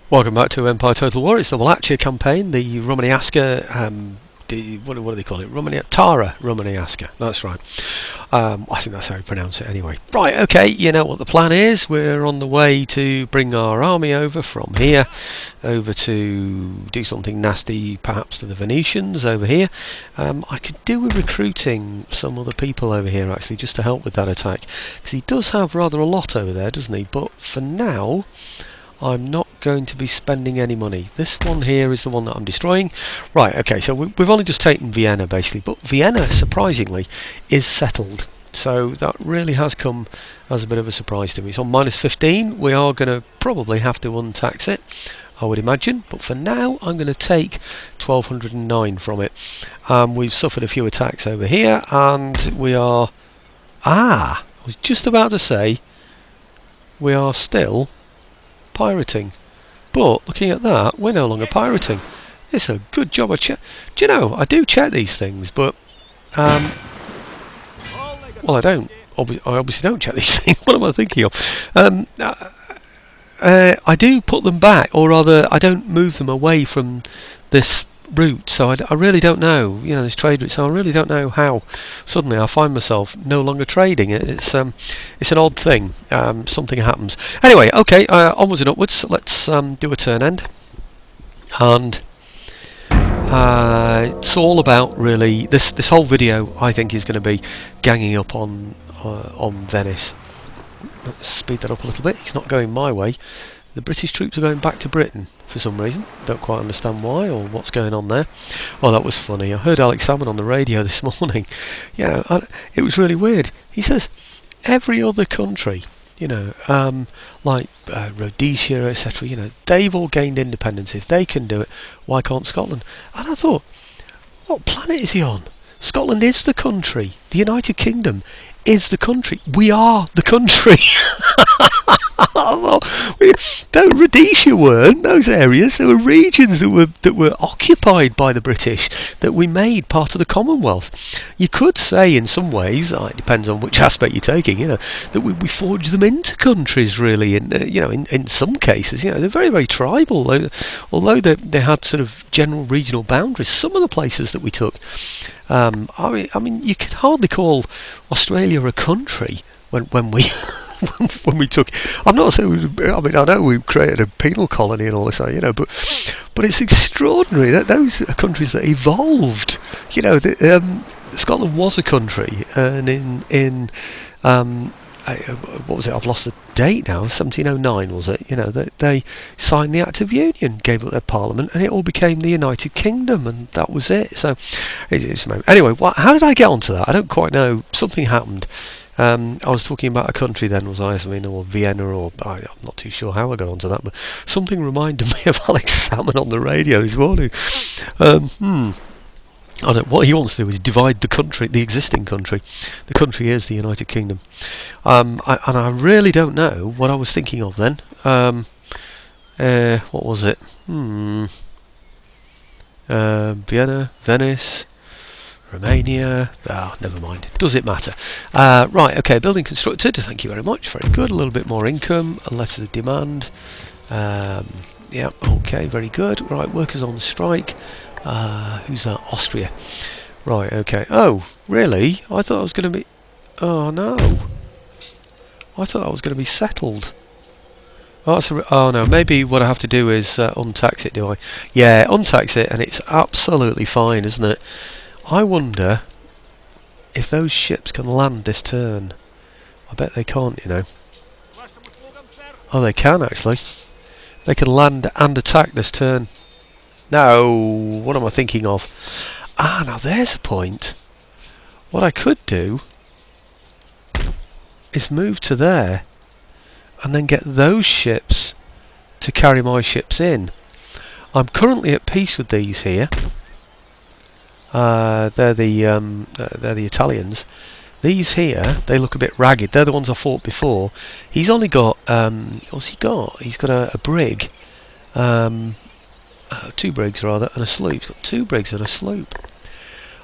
Welcome back to Empire Total War. It's the Wallachia campaign, the Romaneasca, what do they call it? Tara Romaneasca, that's right. I think that's how you pronounce it anyway. Right, okay, you know what the plan is. We're on the way to bring our army over from here, over to do something nasty perhaps to the Venetians over here. I could do with recruiting some other people over here actually, just to help with that attack, because he does have rather a lot over there, doesn't he? But for now, I'm not going to be spending any money. This one here is the one that I'm destroying. Right, okay, so we've only just taken Vienna basically, but Vienna, surprisingly, is settled. So that really has come as a bit of a surprise to me. It's on -15. We are going to probably have to untax it, I would imagine, but for now I'm going to take 1209 from it. We've suffered a few attacks over here, and we are... I was just about to say, we are still pirating, but looking at that, we're no longer pirating. It's a good job of check. Do you know, I do check these things, but well, I don't. I obviously don't check these things. What am I thinking of? I do put them back, or rather, I don't move them away from this route. So I really don't know. You know, this trade route. So I really don't know how suddenly I find myself no longer trading it. It's an odd thing. Something happens. Anyway, okay. Onwards and upwards. Let's do a turn end, and it's all about really this whole video. I think is going to be ganging up on Venice. Let's speed that up a little bit. It's not going my way. The British troops are going back to Britain for some reason. Don't quite understand why or what's going on there. Oh, that was funny. I heard Alex Salmon on the radio this morning. You know, it was really weird. He says every other country, you know, like Rhodesia, etc., you know, they've all gained independence. If they can do it, why can't Scotland? And I thought, what planet is he on? Scotland is the country. The United Kingdom is the country. We are the country. Rhodesia weren't those areas. There were regions that were occupied by the British that we made part of the Commonwealth. You could say, in some ways, it depends on which aspect you're taking, you know, that we forged them into countries. Really, you know, in some cases, you know, they're very, very tribal. Although they had sort of general regional boundaries. Some of the places that we took, I mean, you could hardly call Australia a country when we. when we took, I'm not saying. I mean, I know we created a penal colony and all this, you know, but it's extraordinary that those are countries that evolved. You know, Scotland was a country, and in what was it? I've lost the date now. 1709 was it? You know, they signed the Act of Union, gave up their Parliament, and it all became the United Kingdom, and that was it. So, it's anyway. How did I get onto that? I don't quite know. Something happened. I was talking about a country then, was I? Or Vienna, or I'm not too sure how I got onto that, but something reminded me of Alex Salmon on the radio this morning. I don't know, what he wants to do is divide the country, the existing country. The country is the United Kingdom. And I really don't know what I was thinking of then. What was it? Vienna, Venice, Romania. Never mind. Does it matter? Right, okay, building constructed. Thank you very much. Very good. A little bit more income, a less of demand. Yeah, okay, very good. Right, workers on strike. Who's that? Austria. Right, okay. Oh, really? I thought I was going to be... Oh, no. I thought I was going to be settled. Oh, no, maybe what I have to do is untax it, do I? Yeah, untax it, and it's absolutely fine, isn't it? I wonder if those ships can land this turn. I bet they can't, you know. Oh, they can, actually. They can land and attack this turn. No, what am I thinking of? Now there's a point. What I could do is move to there and then get those ships to carry my ships in. I'm currently at peace with these here. They're the Italians. These here, they look a bit ragged. They're the ones I fought before. He's only got what's he got? He's got a brig, 2 brigs rather, and a sloop. He's got 2 brigs and a sloop.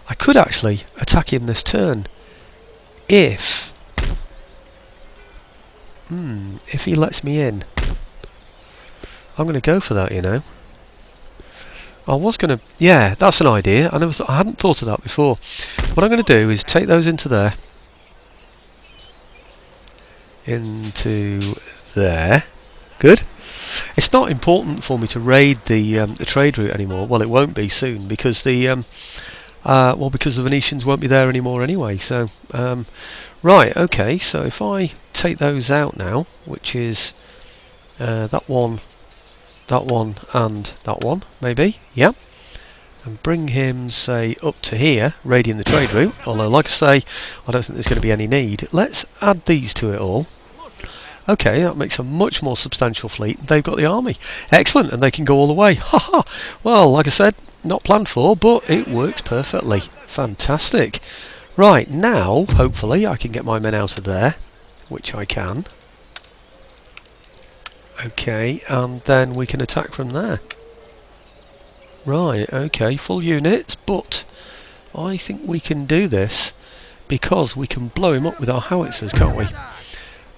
I could actually attack him this turn if he lets me in. I'm going to go for that, you know. I was going to... Yeah, that's an idea. I hadn't thought of that before. What I'm going to do is take those into there. Into there. Good. It's not important for me to raid the trade route anymore. Well, it won't be soon because the because the Venetians won't be there anymore anyway. So right, okay. So if I take those out now, which is that one, and that one, maybe, yeah, and bring him, say, up to here, raiding the trade route. Although, like I say, I don't think there's going to be any need. Let's add these to it all. Okay, that makes a much more substantial fleet. They've got the army. Excellent, and they can go all the way. Haha! Well, like I said, not planned for, but it works perfectly. Fantastic. Right, now, hopefully, I can get my men out of there, which I can. Okay, and then we can attack from there. Right, okay, full units, but I think we can do this because we can blow him up with our howitzers, can't we?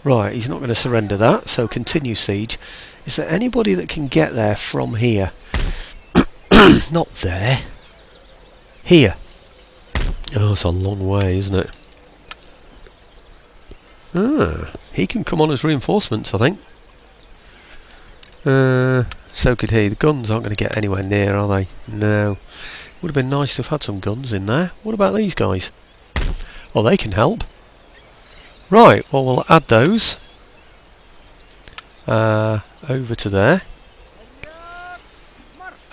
Right, he's not going to surrender that, so continue siege. Is there anybody that can get there from here? Not there. Here. Oh, it's a long way, isn't it? Ah, he can come on as reinforcements, I think. So could he. The guns aren't going to get anywhere near, are they? No. Would have been nice to have had some guns in there. What about these guys? Well, they can help. Right, well, we'll add those over to there.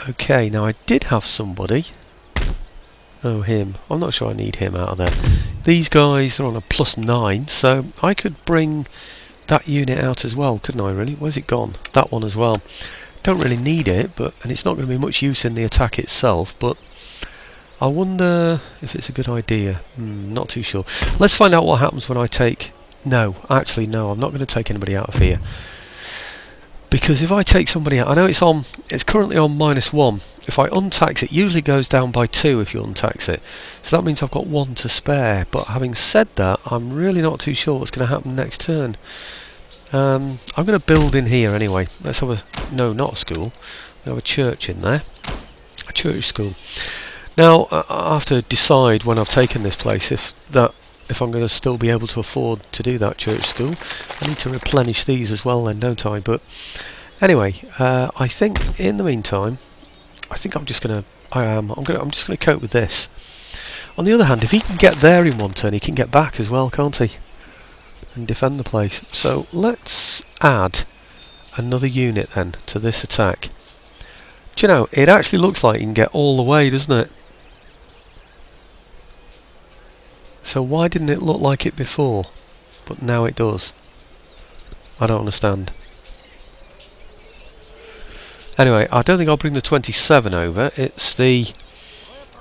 Okay, now I did have somebody. Oh, him. I'm not sure I need him out of there. These guys are on a +9, so I could bring that unit out as well, couldn't I, really? Where's it gone? That one as well. Don't really need it, and it's not going to be much use in the attack itself, but I wonder if it's a good idea. Not too sure. Let's find out what happens when I take... No, actually no, I'm not going to take anybody out of here. Because if I take somebody out... I know it's currently on -1. If I untax it, usually goes down by 2 if you untax it. So that means I've got 1 to spare. But having said that, I'm really not too sure what's going to happen next turn. I'm going to build in here anyway. Let's have a... No, not a school. We have a church in there. A church school. Now, I have to decide when I've taken this place if I'm going to still be able to afford to do that church school. I need to replenish these as well then, don't I? But anyway, I think in the meantime, I think I'm just going to... I'm just going to cope with this. On the other hand, if he can get there in one turn, he can get back as well, can't he? And defend the place. So let's add another unit then to this attack. Do you know, it actually looks like he can get all the way, doesn't it? So why didn't it look like it before? But now it does. I don't understand. Anyway, I don't think I'll bring the 27 over. It's the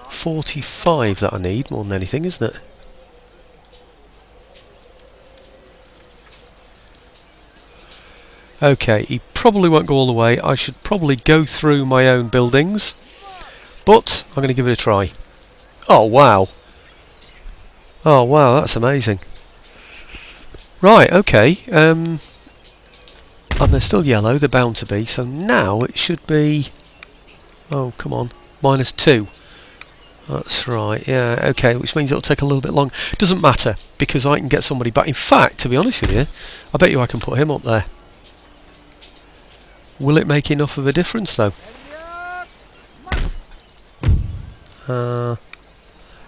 45 that I need more than anything, isn't it? Okay, he probably won't go all the way. I should probably go through my own buildings. But I'm going to give it a try. Oh, wow. Oh wow, that's amazing. Right, okay. And they're still yellow, they're bound to be. So now it should be... Oh, come on. -2. That's right, yeah, okay, which means it'll take a little bit long. Doesn't matter, because I can get somebody back. In fact, to be honest with you, I bet you I can put him up there. Will it make enough of a difference, though?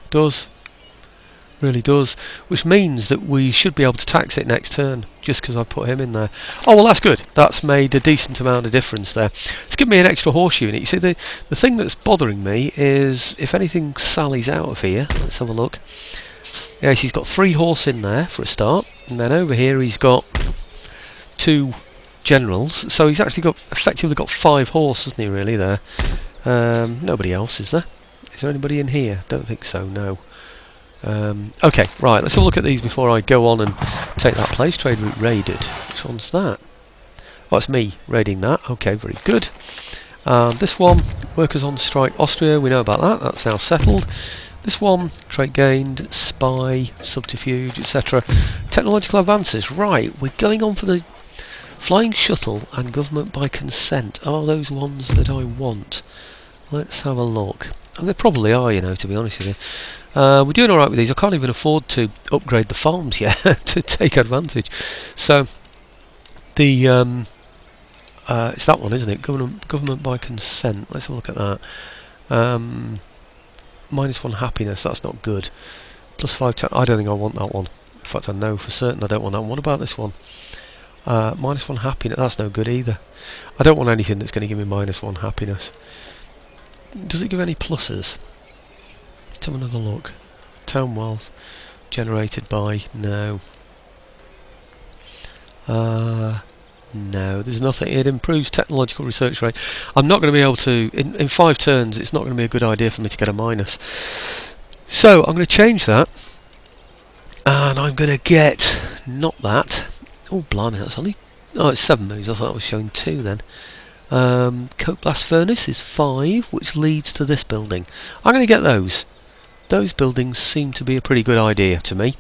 Does. Really does, which means that we should be able to tax it next turn just because I put him in there. Oh well, that's good. That's made a decent amount of difference there. It's given me an extra horse unit. You see, the thing that's bothering me is if anything sallies out of here. Let's have a look. Yes, he's got 3 horse in there for a start, and then over here he's got 2 generals. So he's actually effectively got 5 horse, hasn't he? Really there. Nobody else is there? Is there anybody in here? Don't think so. No. Okay, right, let's have a look at these before I go on and take that place. Trade route raided. Which one's that? Oh, it's me raiding that. Okay, very good. This one, workers on strike Austria, we know about that, that's now settled. This one, trait gained, spy, subterfuge, etc. Technological advances. Right, we're going on for Flying shuttle and government by consent are those ones that I want. Let's have a look. And they probably are, you know, to be honest with you. We're doing alright with these. I can't even afford to upgrade the farms yet to take advantage. So the it's that one, isn't it? Government by consent. Let's have a look at that. -1 happiness. That's not good. +5. I don't think I want that one. In fact, I know for certain I don't want that one. What about this one? -1 happiness. That's no good either. I don't want anything that's going to give me -1 happiness. Does it give any pluses? Let's have another look. Town wealth generated by no. No, there's nothing. It improves technological research rate. I'm not going to be able to, in 5 turns, it's not going to be a good idea for me to get a minus. So I'm going to change that, and I'm going to get, not that. Oh, blimey, that's only, oh, it's 7 moves. I thought I was showing 2 then. Coke blast furnace is 5, which leads to this building. I'm going to get those. Those buildings seem to be a pretty good idea to me.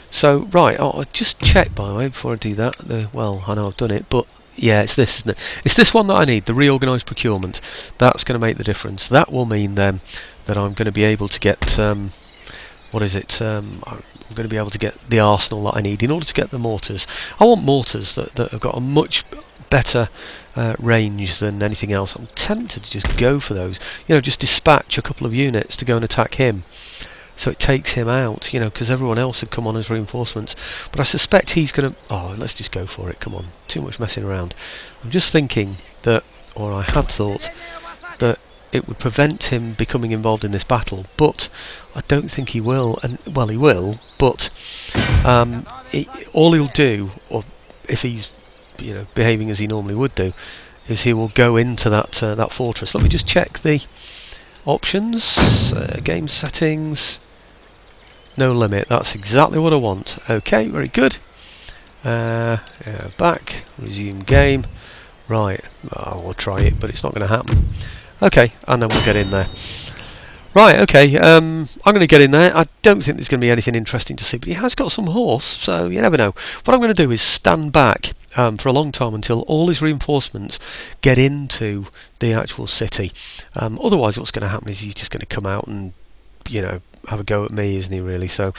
So, right, I'll just check, by the way, before I do that. Well, I know I've done it, but yeah, it's this, isn't it? It's this one that I need, the reorganised procurement. That's going to make the difference. That will mean then that I'm going to be able to get, what is it? I'm going to be able to get the arsenal that I need in order to get the mortars. I want mortars that have got a much better range than anything else. I'm tempted to just go for those. You know, just dispatch a couple of units to go and attack him. So it takes him out, you know, because everyone else had come on as reinforcements. But I suspect he's going to... Oh, let's just go for it. Come on. Too much messing around. I'm just thinking that, or I had thought, that it would prevent him becoming involved in this battle. But I don't think he will. And well, he will, but all he'll do, or if he's, you know, behaving as he normally would do, is he will go into that fortress. Let me just check the options. Game settings. No limit, that's exactly what I want. Okay, very good. Back, resume game. Right, we'll try it, but it's not going to happen. Okay, and then we'll get in there. Right, okay, I'm going to get in there. I don't think there's going to be anything interesting to see, but he has got some horse, so you never know. What I'm going to do is stand back for a long time until all his reinforcements get into the actual city. Otherwise, what's going to happen is he's just going to come out and, you know, have a go at me, isn't he, really? So,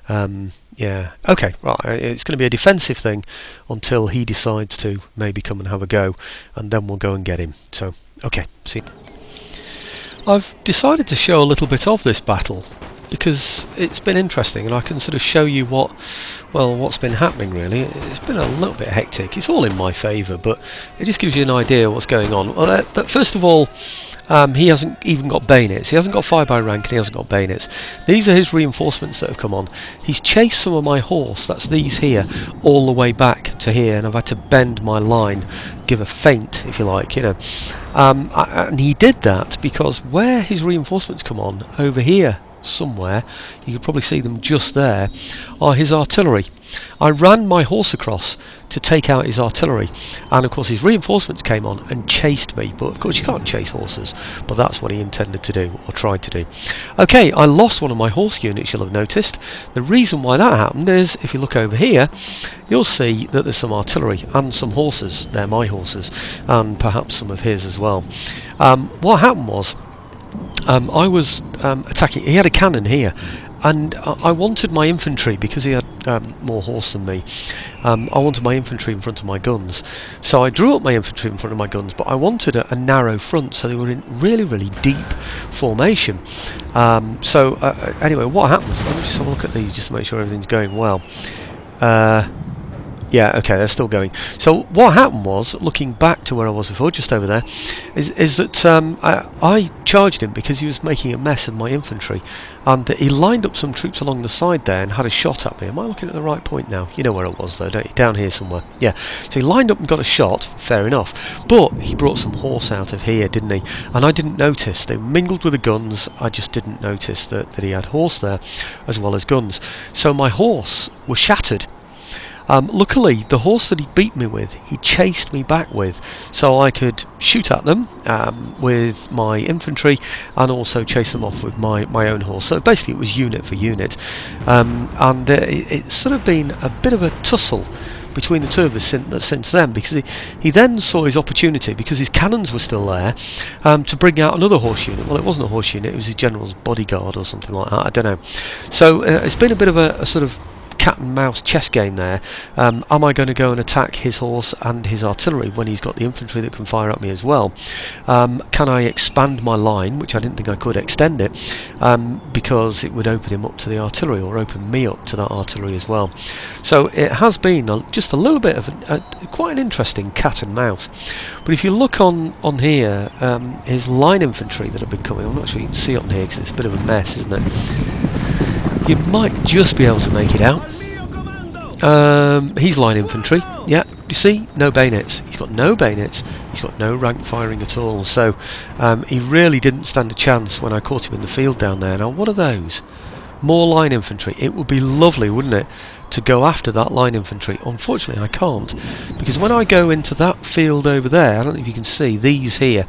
yeah. Okay, right. It's going to be a defensive thing until he decides to maybe come and have a go, and then we'll go and get him. So, okay, see. I've decided to show a little bit of this battle because it's been interesting, and I can sort of show you what's been happening really. It's been a little bit hectic. It's all in my favour, but it just gives you an idea of what's going on. Well, first of all, he hasn't even got bayonets. He hasn't got fire by rank, and he hasn't got bayonets. These are his reinforcements that have come on. He's chased some of my horse, that's these here, all the way back to here, and I've had to bend my line, give a feint, if you like, you know. And he did that because where his reinforcements come on, over here somewhere, you could probably see them just there, are his artillery. I ran my horse across to take out his artillery, and of course his reinforcements came on and chased me, but of course you can't chase horses, but that's what he intended to do, or tried to do. Okay, I lost one of my horse units, you'll have noticed. The reason why that happened is, if you look over here, you'll see that there's some artillery and some horses. They're my horses, and perhaps some of his as well. What happened was, I was attacking. He had a cannon here, and I wanted my infantry, because he had more horse than me. I wanted my infantry in front of my guns, so I drew up my infantry in front of my guns, but I wanted a narrow front, so they were in really, really deep formation. Anyway, what happens? Let me just have a look at these just to make sure everything's going well. Yeah, okay, they're still going. So what happened was, looking back to where I was before, just over there, is that I charged him because he was making a mess of my infantry, and he lined up some troops along the side there and had a shot at me. Am I looking at the right point now? You know where it was though, don't you? Down here somewhere. Yeah. So he lined up and got a shot, fair enough, but he brought some horse out of here, didn't he? And I didn't notice. They mingled with the guns. I just didn't notice that he had horse there as well as guns. So my horse was shattered. Luckily, the horse that he beat me with, he chased me back with, so I could shoot at them with my infantry and also chase them off with my own horse. So basically it was unit for unit, and it's sort of been a bit of a tussle between the two of us since then, because he then saw his opportunity, because his cannons were still there, to bring out another horse unit. Well, it wasn't a horse unit, it was his general's bodyguard or something like that, I don't know. So it's been a bit of a sort of cat and mouse chess game there. Am I going to go and attack his horse and his artillery when he's got the infantry that can fire at me as well? Can I expand my line, which I didn't think I could extend it, because it would open him up to the artillery, or open me up to that artillery as well. So it has been just a little bit of quite an interesting cat and mouse. But if you look on here, his line infantry that have been coming, I'm not sure you can see it on here because it's a bit of a mess, isn't it? You might just be able to make it out. He's line infantry. Yeah, you see? No bayonets. He's got no bayonets. He's got no rank firing at all. So he really didn't stand a chance when I caught him in the field down there. Now, what are those? More line infantry. It would be lovely, wouldn't it, to go after that line infantry. Unfortunately, I can't, because when I go into that field over there, I don't know if you can see these here.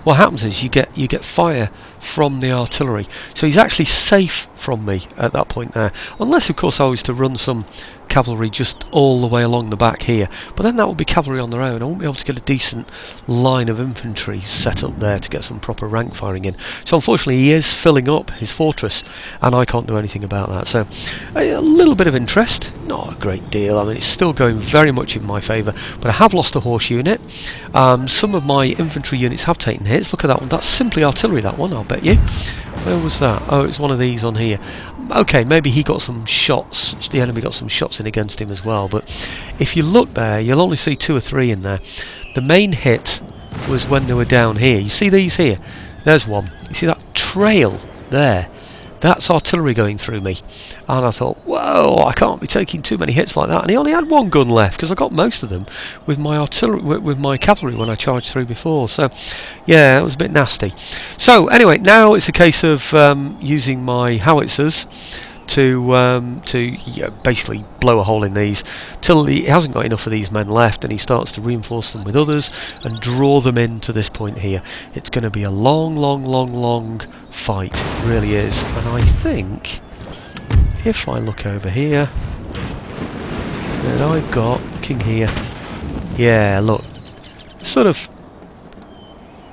What happens is you get fire from the artillery, so he's actually safe from me at that point there, unless of course I was to run some cavalry just all the way along the back here, but then that would be cavalry on their own. I won't be able to get a decent line of infantry set up there to get some proper rank firing in. So unfortunately he is filling up his fortress and I can't do anything about that. So a little bit of interest, not a great deal. I mean, it's still going very much in my favour, but I have lost a horse unit. Some of my infantry units have taken hits. Look at that one, that's simply artillery, that one, I'll bet you. Where was that? Oh, it's one of these on here. Okay, maybe he got some shots, the enemy got some shots in against him as well, but if you look there, you'll only see 2 or 3 in there. The main hit was when they were down here. You see these here? There's one. You see that trail there? That's artillery going through me. And I thought, whoa, I can't be taking too many hits like that. And he only had 1 gun left, because I got most of them with my artillery, with my cavalry when I charged through before. So, yeah, it was a bit nasty. So, anyway, now it's a case of using my howitzers to basically blow a hole in these till he hasn't got enough of these men left, and he starts to reinforce them with others and draw them into this point here. It's going to be a long fight, it really is. And I think if I look over here, then I've got, looking here, yeah, look, sort of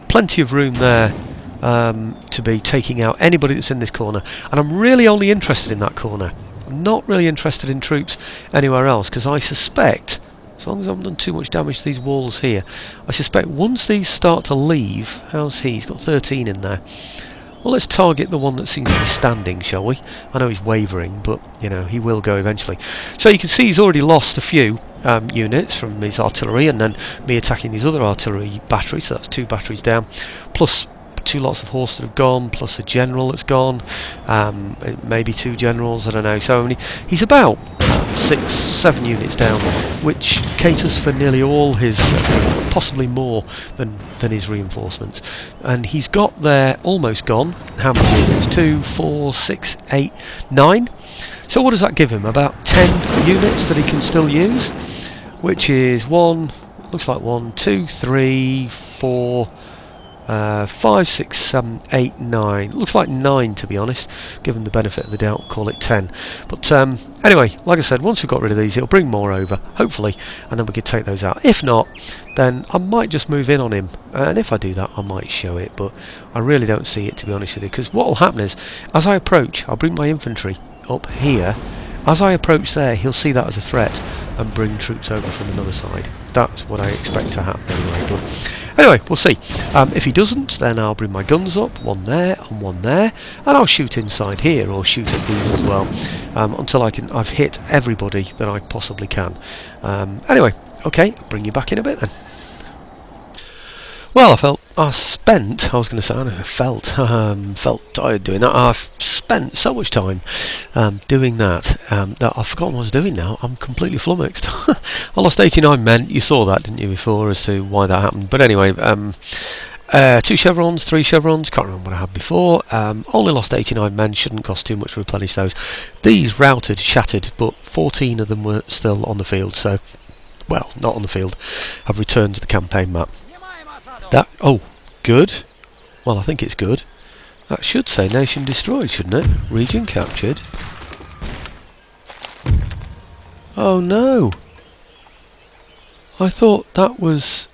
plenty of room there to be taking out anybody that's in this corner, and I'm really only interested in that corner. I'm not really interested in troops anywhere else, because I suspect, as long as I haven't done too much damage to these walls here, I suspect once these start to leave, how's he? He's got 13 in there. Well, let's target the one that seems to be standing, shall we? I know he's wavering, but, you know, he will go eventually. So you can see he's already lost a few units from his artillery, and then me attacking his other artillery battery, so that's 2 batteries down, plus 2 lots of horse that have gone, plus a general that's gone, maybe 2 generals, I don't know. So he's about 6-7 units down, which caters for nearly all his, possibly more than his reinforcements. And he's got there almost gone. How many units? 2, 4, 6, 8, 9. So what does that give him? About 10 units that he can still use, which is looks like 1, 2, 3, 4, 5, 6, 7, 8, 9. Looks like 9, to be honest. Given the benefit of the doubt, call it 10. But anyway, like I said, once we've got rid of these, it'll bring more over, hopefully, and then we could take those out. If not, then I might just move in on him, and if I do that, I might show it, but I really don't see it, to be honest with you, because what will happen is, as I approach, I'll bring my infantry up here. As I approach there, he'll see that as a threat and bring troops over from another side. That's what I expect to happen anyway. But anyway, we'll see. If he doesn't, then I'll bring my guns up, 1 there and 1 there, and I'll shoot inside here, or shoot at these as well, until I've hit everybody that I possibly can. Anyway, okay, I'll bring you back in a bit then. Well, felt tired doing that. I've spent so much time doing that that I've forgotten what I was doing now. I'm completely flummoxed. I lost 89 men. You saw that, didn't you, before, as to why that happened. But anyway, 2 chevrons, 3 chevrons, can't remember what I had before. Only lost 89 men, shouldn't cost too much to replenish those. These routed, shattered, but 14 of them were still on the field, so, well, not on the field. I've returned to the campaign map. Oh, good. Well, I think it's good. That should say nation destroyed, shouldn't it? Region captured. Oh no! I thought that was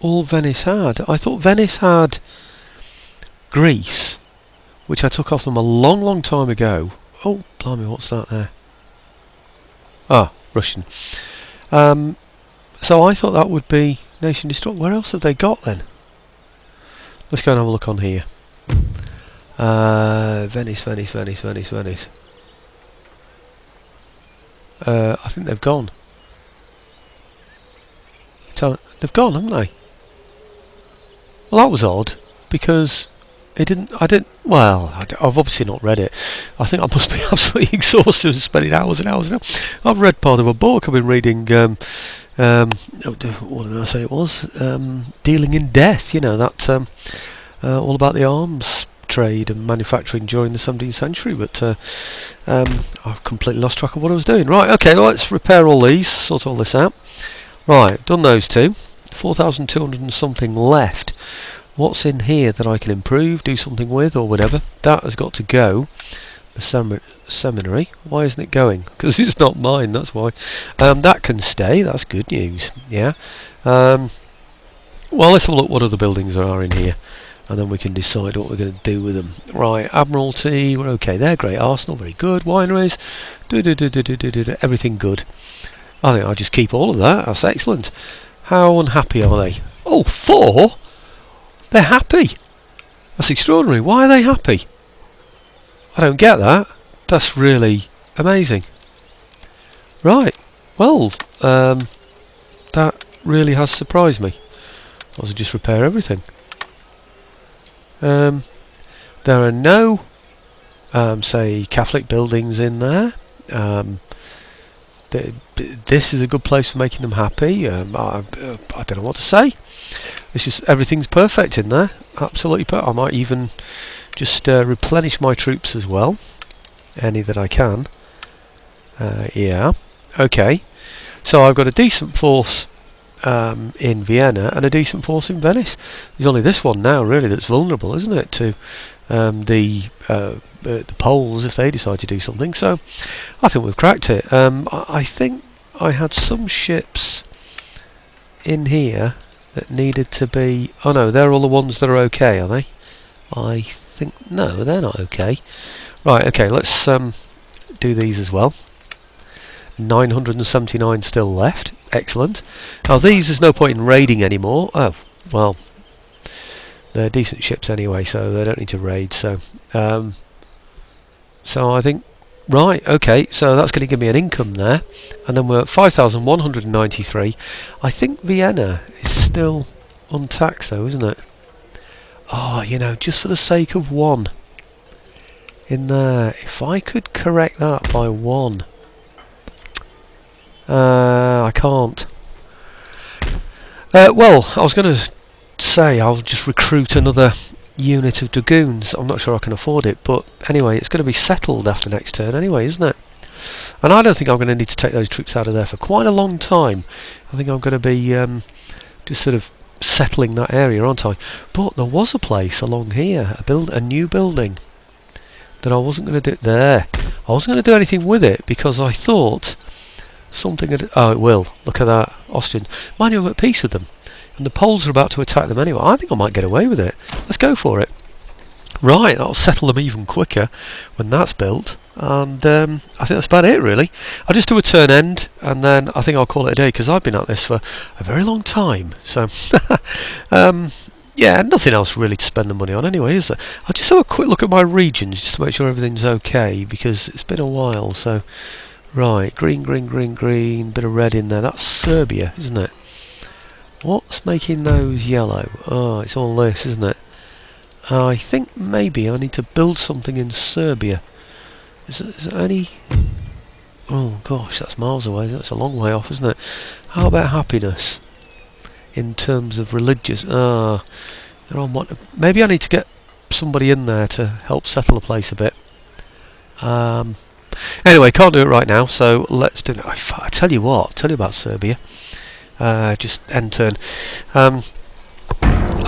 all Venice had. I thought Venice had Greece, which I took off them a long, long time ago. Oh, blimey, what's that there? Ah, Russian. So I thought that would be nation destroyed. Where else have they got then? Let's go and have a look on here. Venice, Venice, Venice, Venice, Venice. I think they've gone. They've gone, haven't they? Well, that was odd, because well, I've obviously not read it. I think I must be absolutely exhausted and spending hours and hours. I've read part of a book. I've been reading, what did I say it was? Dealing in Death, you know, that, all about the arms trade and manufacturing during the 17th century, but I've completely lost track of what I was doing. Right, okay, well, let's repair all these, sort all this out. Right, done those two. 4,200 and something left. What's in here that I can improve, do something with, or whatever? That has got to go. The seminary. Why isn't it going? Because it's not mine, that's why. That can stay, that's good news. Yeah. Well, let's have a look what other buildings there are in here, and then we can decide what we're going to do with them. Right, Admiralty, we're okay there. Great Arsenal, very good. Wineries, everything good. I think I'll just keep all of that. That's excellent. How unhappy are they? Oh, 4? They're happy. That's extraordinary. Why are they happy? I don't get that. That's really amazing. Right. Well, that really has surprised me. I'll just repair everything. There are no, say, Catholic buildings in there. This is a good place for making them happy. I don't know what to say. It's just everything's perfect in there. Absolutely perfect. I might even just replenish my troops as well. Any that I can. Yeah. Okay. So I've got a decent force in Vienna and a decent force in Venice. There's only this one now, really, that's vulnerable, isn't it, to the Poles if they decide to do something. So I think we've cracked it. I think I had some ships in here that needed to be... Oh no, they're all the ones that are okay, are they? I think... No, they're not okay. Right, okay, let's do these as well. 979 still left. Excellent. Now these, there's no point in raiding anymore. Oh, well, they're decent ships anyway, so they don't need to raid. So I think... Right, okay, so that's going to give me an income there. And then we're at 5,193. I think Vienna is still untaxed though, isn't it? Oh, you know, just for the sake of one in there, if I could correct that by 1. I can't. Well, I was going to say I'll just recruit another unit of dragoons. I'm not sure I can afford it, but anyway, it's going to be settled after next turn anyway, isn't it? And I don't think I'm going to need to take those troops out of there for quite a long time. I think I'm going to be just sort of settling that area, aren't I? But there was a place along here, a new building, that I wasn't going to do there. I wasn't going to do anything with it because I thought something had... Oh, it will. Look at that. Austrians. Mind you, I'm at peace with them. And the Poles are about to attack them anyway. I think I might get away with it. Let's go for it. Right, that'll settle them even quicker when that's built. And I think that's about it, really. I'll just do a turn end, and then I think I'll call it a day, because I've been at this for a very long time. So, yeah, nothing else really to spend the money on anyway, is there? I'll just have a quick look at my regions, just to make sure everything's okay, because it's been a while. So, right, green, green, green, green, bit of red in there. That's Serbia, isn't it? What's making those yellow? Oh, it's all this, isn't it? I think maybe I need to build something in Serbia. Is there any... Oh gosh, that's miles away. That's a long way off, isn't it? How about happiness? In terms of religious... they're on what... Maybe I need to get somebody in there to help settle the place a bit. Anyway, can't do it right now, so let's do it. I tell you what, I'll tell you about Serbia. Just end turn. A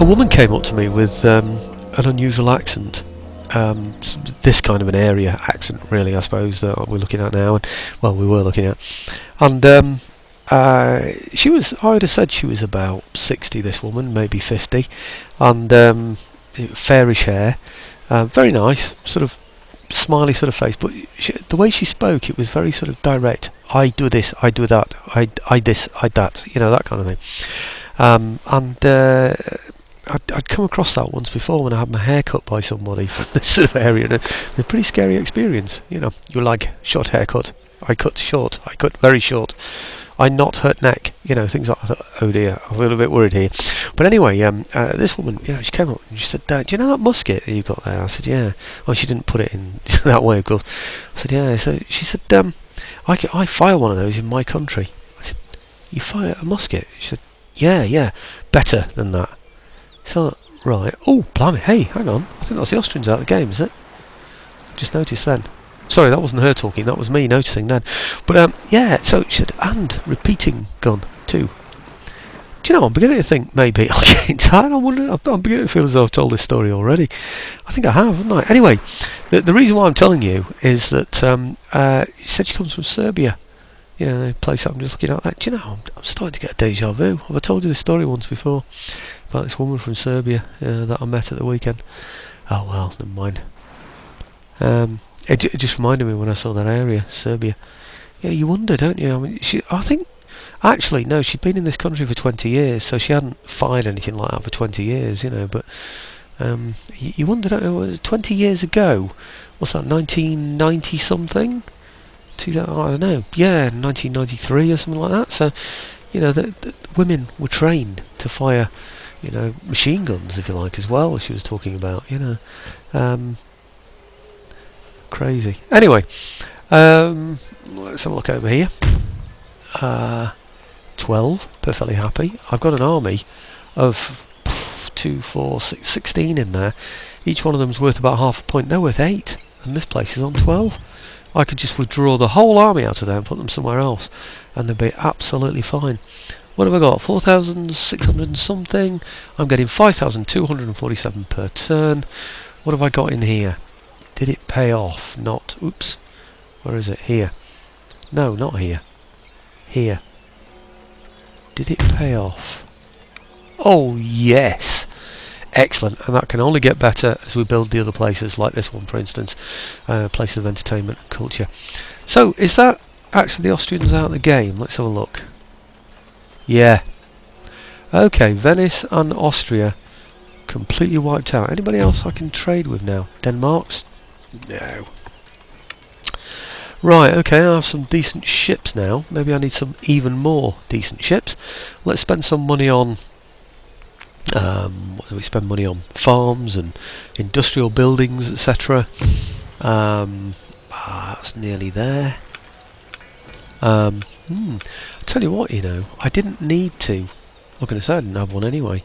woman came up to me with an unusual accent. This kind of an area accent, really, I suppose, that we're looking at now. And, well, we were looking at. And she was, I would have said she was about 60, this woman, maybe 50, and fairish hair, very nice, sort of smiley sort of face, but the way she spoke, it was very sort of direct. I do this, I do that, I this, I that, that kind of thing. I'd come across that once before when I had my hair cut by somebody from this sort of area, and a pretty scary experience. You're like, short haircut, I cut short, I cut very short, I not hurt neck, things like that. Oh dear, I feel a bit worried here. But anyway, this woman, she came up and she said, "Do you know that musket that you've got there?" I said, "Yeah." Well, she didn't put it in that way, of course. I said, "Yeah." So she said, I fire one of those in my country." I said, "You fire a musket?" She said, Yeah, better than that." So, right. Oh, blimey, hey, hang on. I think that's the Austrians out of the game, is it? Just noticed then. Sorry, that wasn't her talking, that was me noticing then. But, yeah, so she said, and repeating gun, too. Do you know, I'm beginning to think maybe I'm getting tired. I'm beginning to feel as though I've told this story already. I think I have, haven't I? Anyway, the reason why I'm telling you is that she said she comes from Serbia. The place I'm just looking at that. Do you know, I'm starting to get a deja vu. Have I told you this story once before? About this woman from Serbia that I met at the weekend. Oh well, never mind. It just reminded me when I saw that area, Serbia. Yeah, you wonder, don't you? I mean, I think, actually, no, she'd been in this country for 20 years, so she hadn't fired anything like that for 20 years, but you wonder, don't you, 20 years ago, what's that, 1990 something? I don't know, yeah, 1993 or something like that. So, the women were trained to fire, machine guns, if you like, as well, as she was talking about, crazy. Anyway, let's have a look over here. 12, perfectly happy. I've got an army of 2, 4, 6, 16 in there. Each one of them's worth about half a point. They're worth 8, and this place is on 12. I could just withdraw the whole army out of there and put them somewhere else, and they'd be absolutely fine. What have I got? 4,600 and something. I'm getting 5,247 per turn. What have I got in here? Did it pay off? Not. Oops. Where is it? Here. No, not here. Here. Did it pay off? Oh, yes. Excellent, and that can only get better as we build the other places, like this one, for instance, places of entertainment and culture. So, is that actually the Austrians out of the game? Let's have a look. Yeah. Okay, Venice and Austria completely wiped out. Anybody else I can trade with now? Denmark's? No. Right, okay, I have some decent ships now. Maybe I need some even more decent ships. Let's spend some money on... what do we spend money on? Farms and industrial buildings, etc. That's nearly there. I'll tell you what, I didn't need to. I was going to say I didn't have one anyway.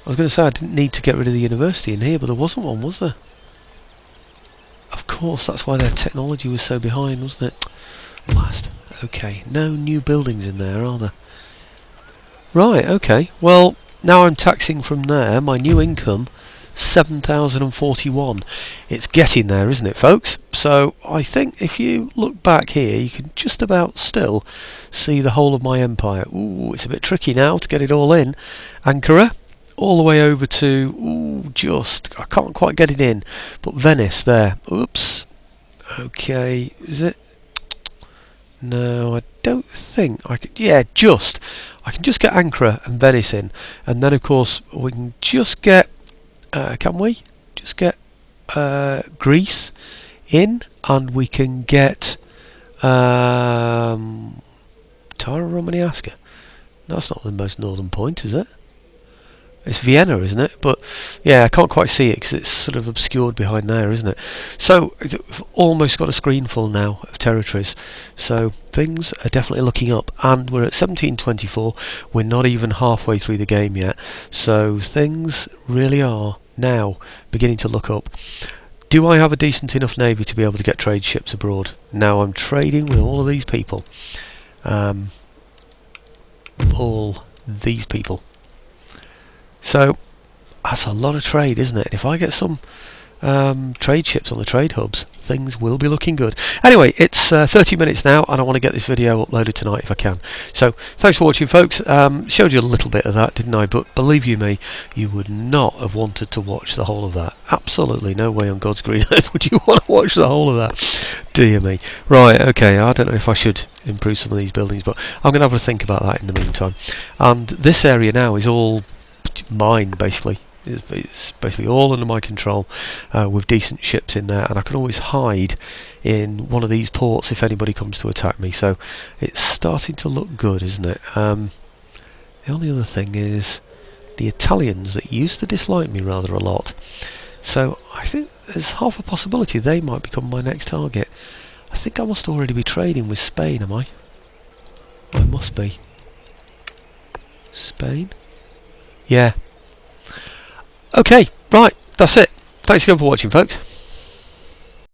I was going to say I didn't need to get rid of the university in here, but there wasn't one, was there? Of course, that's why their technology was so behind, wasn't it? Blast. Okay, no new buildings in there, are there? Right, okay. Well, now I'm taxing from there. My new income, 7,041. It's getting there, isn't it, folks? So I think if you look back here, you can just about still see the whole of my empire. Ooh, it's a bit tricky now to get it all in. Ankara, all the way over to, I can't quite get it in, but Venice there. Oops. Okay, is it? No, I don't think I could. Yeah, I can just get Ankara and Venice in, and then of course we can just get. Can we just get Greece in, and we can get Tara Romaneasca. That's not the most northern point, is it? It's Vienna, isn't it? But yeah, I can't quite see it because it's sort of obscured behind there, isn't it? So we've almost got a screen full now of territories. So things are definitely looking up, and we're at 1724. We're not even halfway through the game yet. So things really are now beginning to look up. Do I have a decent enough navy to be able to get trade ships abroad? Now I'm trading with all of these people. All these people. So that's a lot of trade, isn't it? If I get some trade ships on the trade hubs. Things will be looking good. Anyway, it's 30 minutes now, and I want to get this video uploaded tonight if I can. So thanks for watching, folks. Showed you a little bit of that, didn't I? But believe you me, you would not have wanted to watch the whole of that. Absolutely no way on God's green earth would you want to watch the whole of that. Dear me. Right, okay, I don't know if I should improve some of these buildings, but I'm going to have a think about that in the meantime. And this area now is all mine, basically. It's basically all under my control, with decent ships in there, and I can always hide in one of these ports if anybody comes to attack me. So it's starting to look good, isn't it? The only other thing is the Italians that used to dislike me rather a lot. So I think there's half a possibility they might become my next target. I think I must already be trading with Spain, am I? I must be. Spain? Yeah. Okay, right, that's it. Thanks again for watching, folks.